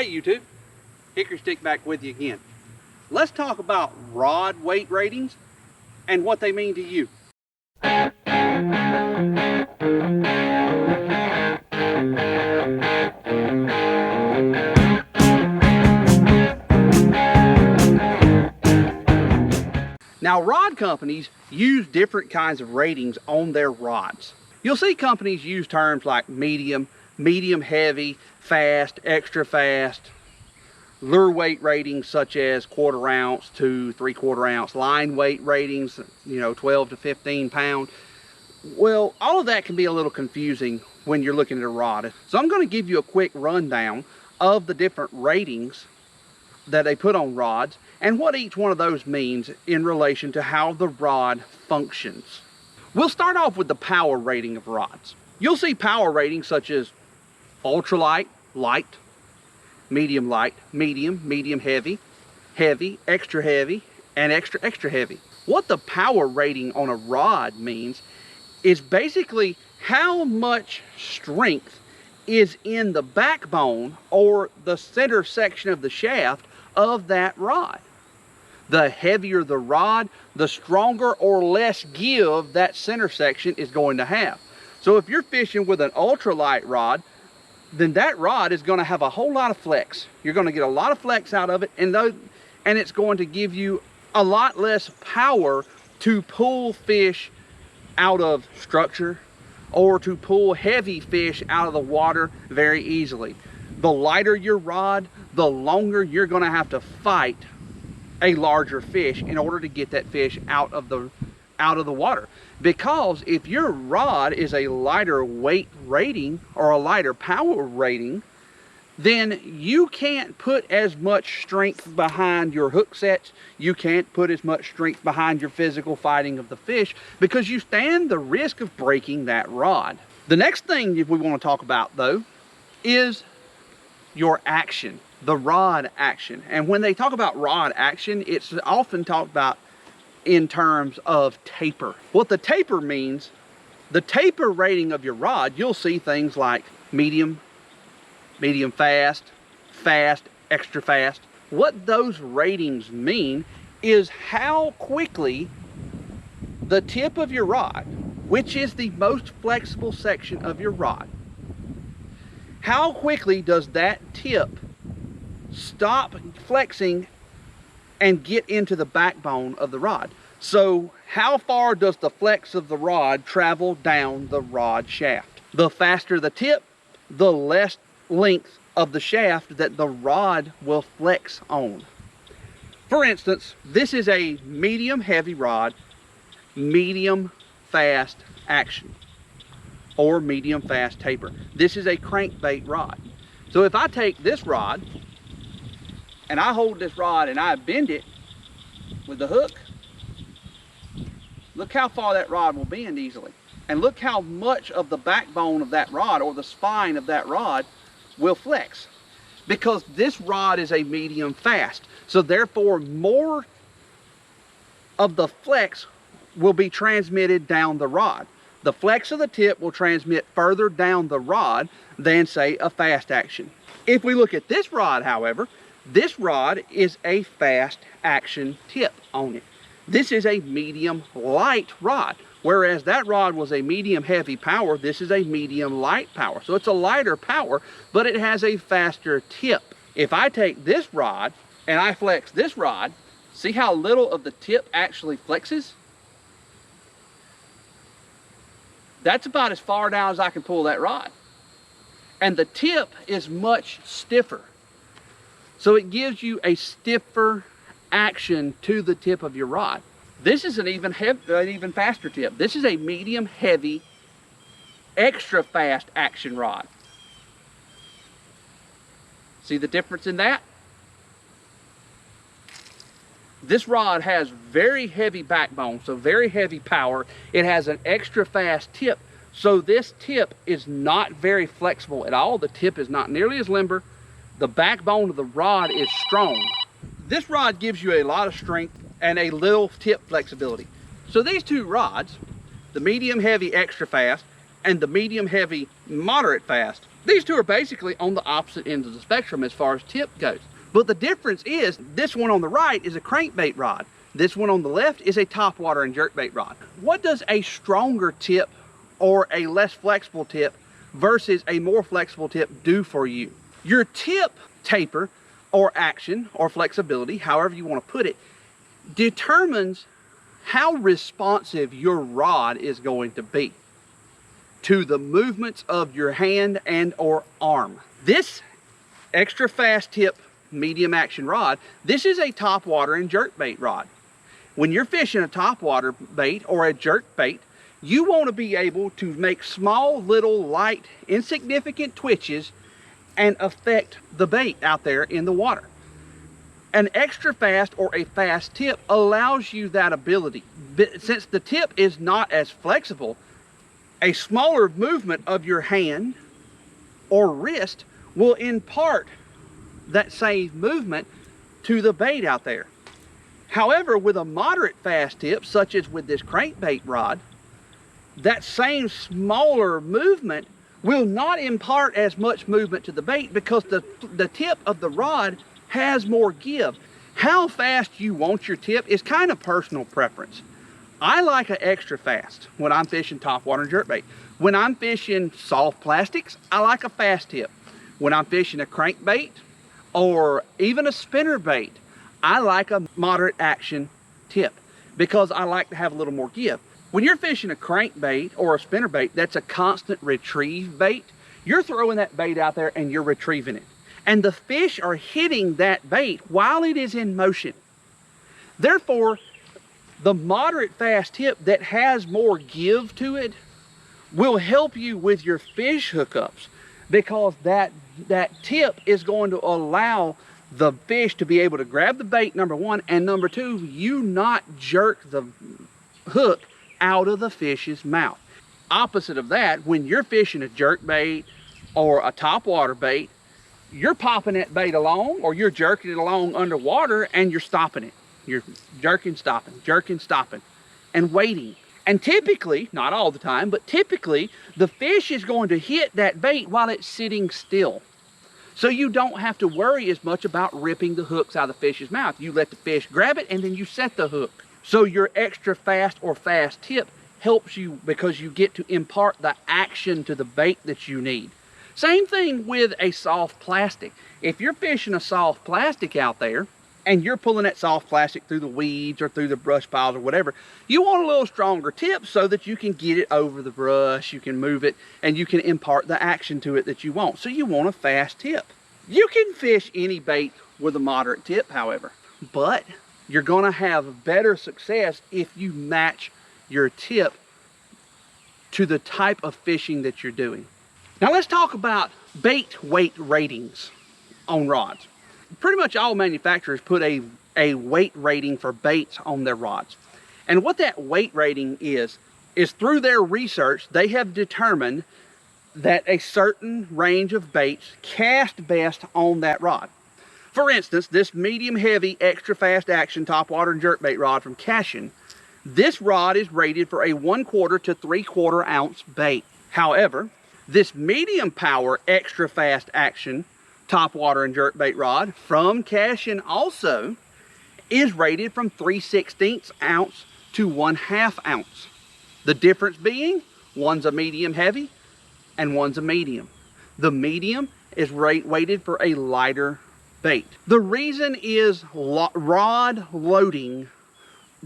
Hey YouTube, Hyckory Styck back with you again. Let's talk about rod weight ratings and what they mean to you. Now, rod companies use different kinds of ratings on their rods. You'll see companies use terms like medium, medium heavy, fast, extra fast, lure weight ratings such as 1/4 ounce to 3/4 ounce, line weight ratings, 12 to 15 pound. Well, all of that can be a little confusing when you're looking at a rod. So I'm going to give you a quick rundown of the different ratings that they put on rods and what each one of those means in relation to how the rod functions. We'll start off with the power rating of rods. You'll see power ratings such as ultralight, light, medium light, medium, medium heavy, heavy, extra heavy, and extra, extra heavy. What the power rating on a rod means is basically how much strength is in the backbone or the center section of the shaft of that rod. The heavier the rod, the stronger or less give that center section is going to have. So if you're fishing with an ultralight rod, then that rod is going to have a whole lot of flex. You're going to get a lot of flex out of it, and it's going to give you a lot less power to pull fish out of structure or to pull heavy fish out of the water very easily. The lighter your rod, the longer you're going to have to fight a larger fish in order to get that fish out of the water. Because if your rod is a lighter weight rating or a lighter power rating, then you can't put as much strength behind your hook sets. You can't put as much strength behind your physical fighting of the fish because you stand the risk of breaking that rod. The next thing we want to talk about though is your action, the rod action. And when they talk about rod action, it's often talked about in terms of taper. What the taper means, the taper rating of your rod, you'll see things like medium, medium fast, fast, extra fast. What those ratings mean is how quickly the tip of your rod, which is the most flexible section of your rod, how quickly does that tip stop flexing and get into the backbone of the rod. So how far does the flex of the rod travel down the rod shaft? The faster the tip, the less length of the shaft that the rod will flex on. For instance, this is a medium heavy rod, medium fast action, or medium fast taper. This is a crankbait rod. So if I take this rod and I hold this rod and I bend it with the hook, look how far that rod will bend easily. And look how much of the backbone of that rod or the spine of that rod will flex. Because this rod is a medium fast. So therefore more of the flex will be transmitted down the rod. The flex of the tip will transmit further down the rod than say a fast action. If we look at this rod, however, this rod is a fast action tip on it. This is a medium light rod, whereas that rod was a medium heavy power. This is a medium light power. So it's a lighter power, but it has a faster tip. If I take this rod and I flex this rod, see how little of the tip actually flexes? That's about as far down as I can pull that rod. And the tip is much stiffer. So it gives you a stiffer action to the tip of your rod. This is an even faster tip. This is a medium heavy, extra fast action rod. See the difference in that? This rod has very heavy backbone, so very heavy power. It has an extra fast tip. So this tip is not very flexible at all. The tip is not nearly as limber. The backbone of the rod is strong. This rod gives you a lot of strength and a little tip flexibility. So these two rods, the medium heavy extra fast and the medium heavy moderate fast, These two are basically on the opposite ends of the spectrum as far as tip goes. But the difference is, this one on the right is a crankbait rod. This one on the left is a topwater and jerkbait rod. What does a stronger tip or a less flexible tip versus a more flexible tip do for you? Your tip taper or action or flexibility, however you want to put it, determines how responsive your rod is going to be to the movements of your hand and or arm. This extra fast tip medium action rod, this is a topwater and jerkbait rod. When you're fishing a topwater bait or a jerkbait, you want to be able to make small, little, light, insignificant twitches and affect the bait out there in the water. An extra fast or a fast tip allows you that ability. But since the tip is not as flexible, a smaller movement of your hand or wrist will impart that same movement to the bait out there. However, with a moderate fast tip, such as with this crankbait rod, that same smaller movement will not impart as much movement to the bait because the tip of the rod has more give. How fast you want your tip is kind of personal preference. I like an extra fast when I'm fishing topwater and jerkbait. When I'm fishing soft plastics, I like a fast tip. When I'm fishing a crankbait or even a spinner bait, I like a moderate action tip because I like to have a little more give. When you're fishing a crankbait or a spinner bait, that's a constant retrieve bait. You're throwing that bait out there and you're retrieving it. And the fish are hitting that bait while it is in motion. Therefore, the moderate fast tip that has more give to it will help you with your fish hookups because that tip is going to allow the fish to be able to grab the bait, number one, and number two, you not jerk the hook out of the fish's mouth. Opposite of that, when you're fishing a jerkbait or a topwater bait, you're popping that bait along or you're jerking it along underwater and you're stopping it. You're jerking, stopping, and waiting. And typically, not all the time, but typically, the fish is going to hit that bait while it's sitting still. So you don't have to worry as much about ripping the hooks out of the fish's mouth. You let the fish grab it and then you set the hook. So your extra fast or fast tip helps you because you get to impart the action to the bait that you need. Same thing with a soft plastic. If you're fishing a soft plastic out there and you're pulling that soft plastic through the weeds or through the brush piles or whatever, you want a little stronger tip so that you can get it over the brush, you can move it, and you can impart the action to it that you want. So you want a fast tip. You can fish any bait with a moderate tip, however, but you're going to have better success if you match your tip to the type of fishing that you're doing. Now let's talk about bait weight ratings on rods. Pretty much all manufacturers put a weight rating for baits on their rods. And what that weight rating is through their research, they have determined that a certain range of baits cast best on that rod. For instance, this medium heavy extra fast action topwater and jerkbait rod from Cashion, this rod is rated for a 1/4 to 3/4 ounce bait. However, this medium power extra fast action topwater and jerkbait rod from Cashion also is rated from 3/16 ounce to 1/2 ounce. The difference being one's a medium heavy and one's a medium. The medium is weighted for a lighter bait. The reason is rod loading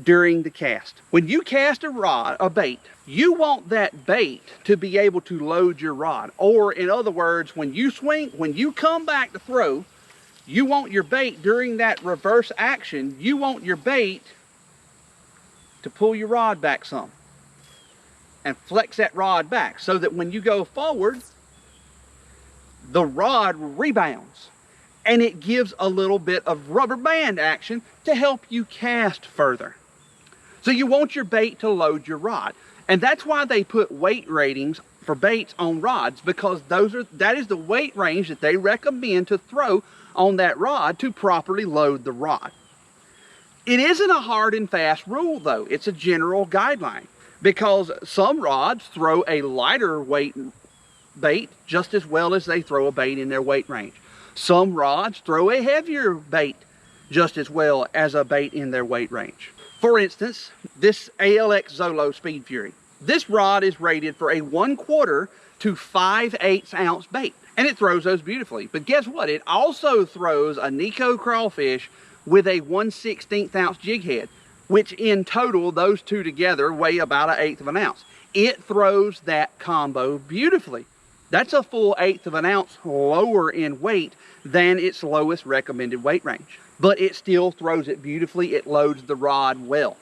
during the cast. When you cast a bait, you want that bait to be able to load your rod. Or in other words, when you swing, when you come back to throw, you want your bait during that reverse action, you want your bait to pull your rod back some and flex that rod back so that when you go forward, the rod rebounds and it gives a little bit of rubber band action to help you cast further. So you want your bait to load your rod. And that's why they put weight ratings for baits on rods, because that is the weight range that they recommend to throw on that rod to properly load the rod. It isn't a hard and fast rule though, it's a general guideline, because some rods throw a lighter weight bait just as well as they throw a bait in their weight range. Some rods throw a heavier bait just as well as a bait in their weight range. For instance, this ALX Zolo Speedfury. This rod is rated for a 1/4 to 5/8 ounce bait, and it throws those beautifully. But guess what? It also throws a Nico crawfish with a 1/16 ounce jig head, which in total, those two together weigh about 1/8 of an ounce. It throws that combo beautifully. That's a full 1/8 of an ounce lower in weight than its lowest recommended weight range. But it still throws it beautifully. It loads the rod well.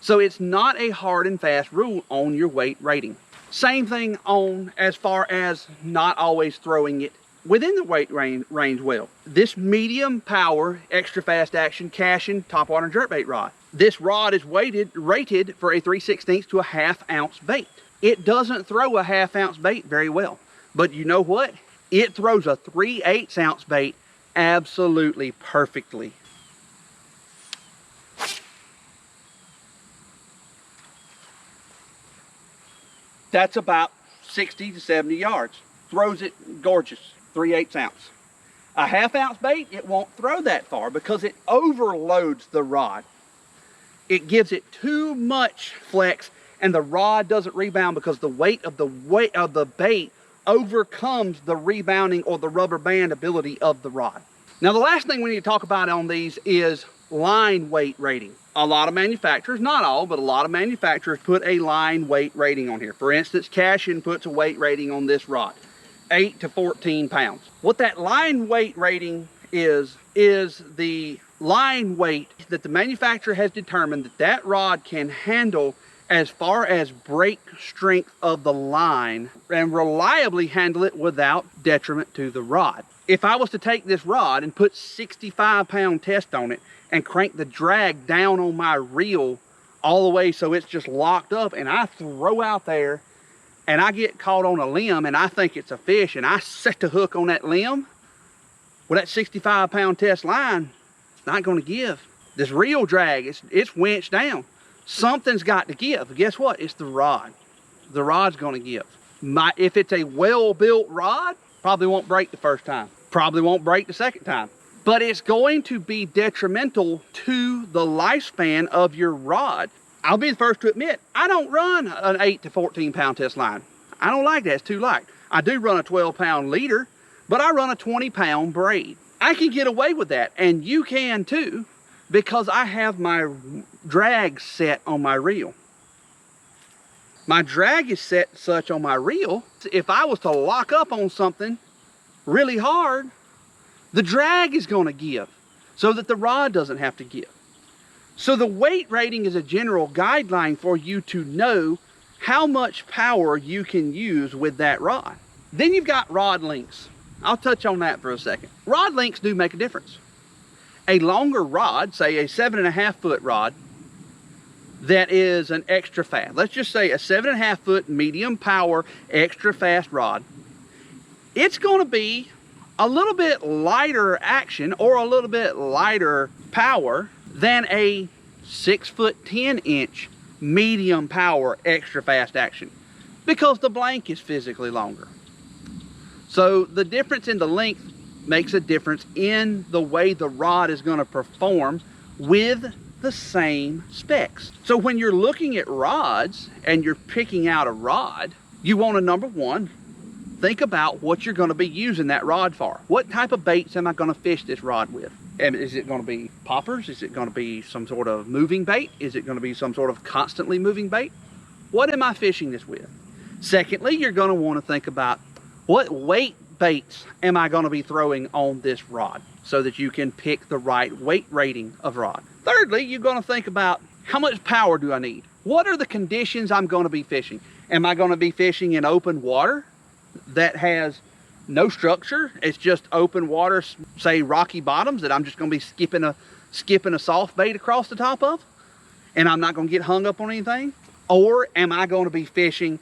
So it's not a hard and fast rule on your weight rating. Same thing on as far as not always throwing it within the weight range well. This medium power, extra fast action Cashion topwater jerkbait rod. This rod is rated for a 3/16 to a 1/2 ounce bait. It doesn't throw a 1/2 ounce bait very well, but you know what? It throws a 3/8 ounce bait absolutely perfectly. That's about 60 to 70 yards. Throws it gorgeous, 3/8 ounce. A 1/2 ounce bait, it won't throw that far because it overloads the rod. It gives it too much flex and the rod doesn't rebound because the weight of the bait overcomes the rebounding or the rubber band ability of the rod. Now the last thing we need to talk about on these is line weight rating. A lot of manufacturers, not all, but a lot of manufacturers put a line weight rating on here. For instance, Cashion puts a weight rating on this rod, 8 to 14 pounds. What that line weight rating is the line weight that the manufacturer has determined that that rod can handle as far as break strength of the line and reliably handle it without detriment to the rod. If I was to take this rod and put 65-pound test on it and crank the drag down on my reel all the way so it's just locked up, and I throw out there and I get caught on a limb and I think it's a fish and I set the hook on that limb, well, that 65-pound test line, it's not going to give. This reel drag, it's winched down. Something's got to give. Guess what? It's the rod. The rod's going to give. If it's a well-built rod, probably won't break the first time. Probably won't break the second time. But it's going to be detrimental to the lifespan of your rod. I'll be the first to admit, I don't run an 8 to 14-pound test line. I don't like that. It's too light. I do run a 12-pound leader, but I run a 20-pound braid. I can get away with that, and you can too, because I have my drag set on my reel. My drag is set such on my reel, if I was to lock up on something really hard, the drag is going to give so that the rod doesn't have to give. So the weight rating is a general guideline for you to know how much power you can use with that rod. Then you've got rod lengths. I'll touch on that for a second. Rod lengths do make a difference. A longer rod, say a 7.5 foot rod, that is an extra fast. Let's just say a 7.5 foot medium power extra fast rod. It's going to be a little bit lighter action or a little bit lighter power than a 6'10" medium power extra fast action because the blank is physically longer. So the difference in the length makes a difference in the way the rod is going to perform with the same specs. So when you're looking at rods and you're picking out a rod, you want to, number one, think about what you're going to be using that rod for. What type of baits am I going to fish this rod with? And is it going to be poppers? Is it going to be some sort of moving bait? Is it going to be some sort of constantly moving bait? What am I fishing this with? Secondly, you're going to want to think about what weight baits am I going to be throwing on this rod so that you can pick the right weight rating of rod. Thirdly, you're going to think about how much power do I need? What are the conditions I'm going to be fishing? Am I going to be fishing in open water that has no structure? It's just open water, say rocky bottoms, that I'm just going to be skipping a soft bait across the top of, and I'm not going to get hung up on anything? Or am I going to be fishing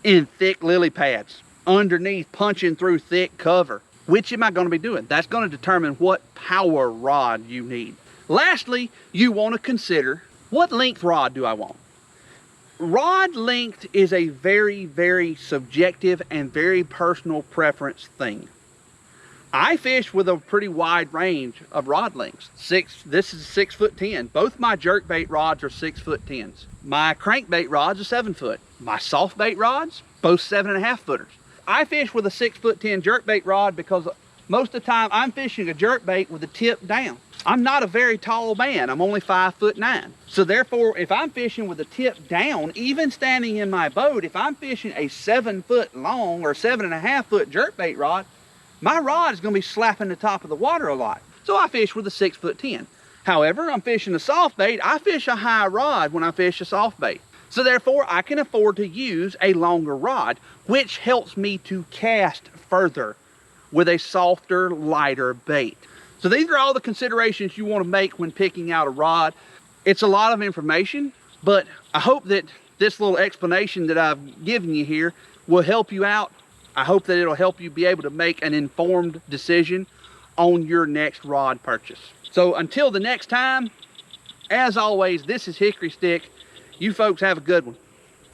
in thick lily pads, underneath, punching through thick cover? Which am I going to be doing? That's going to determine what power rod you need. Lastly, you want to consider, what length rod do I want? Rod length is a very, very subjective and very personal preference thing. I fish with a pretty wide range of rod lengths. This is 6'10". Both my jerkbait rods are 6'10". My crankbait rods are 7 foot. My soft bait rods, both 7.5 footers. I fish with a 6'10" jerkbait rod because most of the time I'm fishing a jerkbait with the tip down. I'm not a very tall man. I'm only 5'9". So therefore, if I'm fishing with the tip down, even standing in my boat, if I'm fishing a 7 foot long or 7.5 foot jerkbait rod, my rod is going to be slapping the top of the water a lot. So I fish with a 6'10". However, I'm fishing a soft bait. I fish a high rod when I fish a soft bait. So therefore, I can afford to use a longer rod, which helps me to cast further with a softer, lighter bait. So these are all the considerations you want to make when picking out a rod. It's a lot of information, but I hope that this little explanation that I've given you here will help you out. I hope that it'll help you be able to make an informed decision on your next rod purchase. So until the next time, as always, this is Hyckory Styck. You folks have a good one.